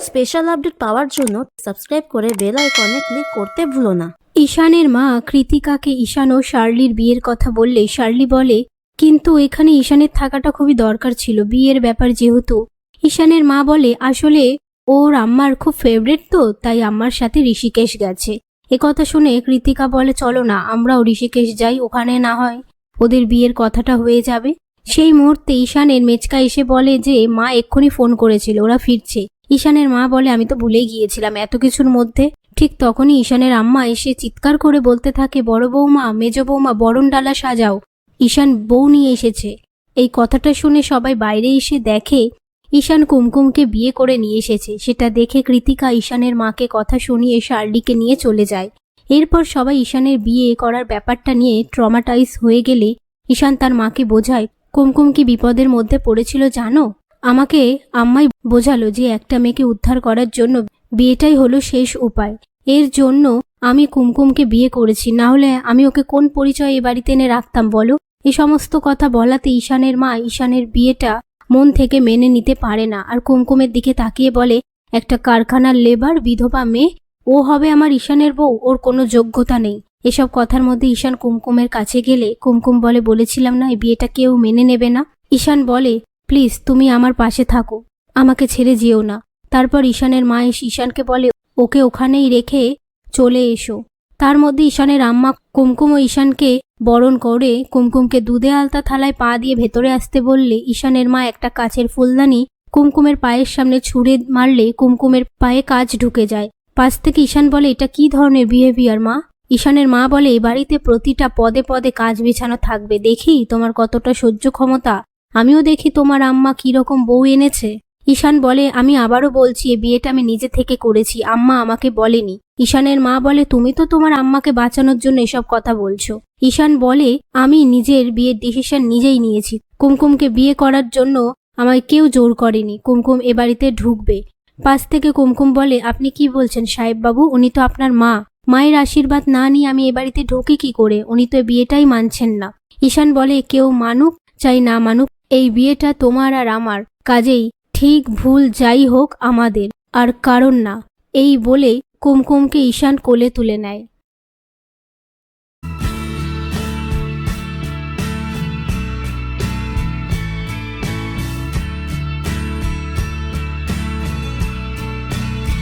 Special update পাওয়ার জন্য subscribe করে bell আইকনে ক্লিক করতে ভুলো না। ঈশানের মা কৃতিকাকে ঈশান ও শার্লির বিয়ের কথা বললে শার্লি বলে, কিন্তু এখানে ঈশানের থাকাটা খুবই দরকার ছিল, বিয়ের ব্যাপার যেহেতু। ঈশানের মা বলে, আসলে ওর আম্মার খুব ফেভারিট তো, তাই আম্মার সাথে ঋষিকেশ গেছে। কথা শুনে কৃতিকা বলে, চলো না আমরাও ঋষিকেশ যাই, ওখানে না হয় ওদের বিয়ের কথাটা হয়ে যাবে। সেই মুহূর্তে ঈশানের মেচকা এসে বলে যে মা এক্ষুনি ফোন করেছিল, ওরা ফিরছে। ঈশানের মা বলে, আমি তো ভুলেই গিয়েছিলাম এত কিছুর মধ্যে। ঠিক তখনই ঈশানের আম্মা এসে চিৎকার করে বলতে থাকে, বড় বৌমা, মেজ বৌমা, বরণ ডালা সাজাও, ঈশান বউ নিয়ে এসেছে। এই কথাটা শুনে সবাই বাইরে এসে দেখে ঈশান কুমকুমকে বিয়ে করে নিয়ে এসেছে। সেটা দেখে কৃতিকা ঈশানের মাকে কথা শুনিয়ে শার্লিকে নিয়ে চলে যায়। এরপর সবাই ঈশানের বিয়ে করার ব্যাপারটা নিয়ে ট্রমাটাইজ হয়ে গেলে ঈশান তার মাকে বোঝায়, কুমকুম কি বিপদের মধ্যে পড়েছিল জানো? আমাকে আম্মাই বোঝালো যে একটা মেয়েকে উদ্ধার করার জন্য বিয়েটাই হলো শেষ উপায়। এর জন্য আমি কুমকুমকে বিয়ে করেছি, না হলে আমি ওকে কোন পরিচয়ে এ বাড়িতে এনে রাখতাম বলো? এই সমস্ত কথা বলাতে ঈশানের মা ঈশানের বিয়েটা মন থেকে মেনে নিতে পারে না, আর কুমকুমের দিকে তাকিয়ে বলে, একটা কারখানার লেবার বিধবা মেয়ে, ও হবে আমার ঈশানের বউ? ওর কোনো যোগ্যতা নেই। এসব কথার মধ্যে ঈশান কুমকুমের কাছে গেলে কুমকুম বলে, বলেছিলাম না এই বিয়েটা কেউ মেনে নেবে না। ঈশান বলে, প্লিজ তুমি আমার পাশে থাকো, আমাকে ছেড়ে যেও না। তারপর ঈশানের মা এসে ঈশানকে বলে, ওকে ওখানেই রেখে চলে এসো। তার মধ্যে ঈশানের আম্মা কুমকুম ও ঈশানকে বরণ করে কুমকুমকে দুধে আলতা থালায় পা দিয়ে ভেতরে আসতে বললে ঈশানের মা একটা কাচের ফুলদানি কুমকুমের পায়ের সামনে ছুঁড়ে মারলে কুমকুমের পায়ে কাচ ঢুকে যায়। পাশ থেকে ঈশান বলে, এটা কি ধরনের বিহেভিয়ার মা? ঈশানের মা বলে, এই বাড়িতে প্রতিটা পদে পদে কাচ বিছানো থাকবে, দেখি তোমার কতটা সহ্য ক্ষমতা, আমিও দেখি তোমার আম্মা কিরকম বউ এনেছে। ঈশান বলে, আমি আবারও বলছি এই বিয়েটা আমি নিজে থেকে করেছি, আম্মা আমাকে বলেনি। ঈশানের মা বলে, তুমি তো তোমার আম্মাকে বাঁচানোর জন্য এসব কথা বলছো। ঈশান বলে, আমি নিজের বিয়ের ডিসিশন নিজেই নিয়েছি, কুমকুমকে বিয়ে করার জন্য আমায় কেউ জোর করেনি, কুমকুম এ বাড়িতে ঢুকবে। পাশ থেকে কুমকুম বলে, আপনি কি বলছেন সাহেব বাবু, উনি তো আপনার মা, মায়ের আশীর্বাদ না নিয়ে আমি এ বাড়িতে ঢুকি কি করে? উনি তো বিয়েটাই মানছেন না। ঈশান বলে, কেউ মানুক চাই না মানুক, এই বিয়েটা তোমার আর আমার, কাজেই ঠিক ভুল যাই হোক আমাদের, আর কারণ না। এই বলে কুমকুমকে ঈশান কোলে তুলে নেয়।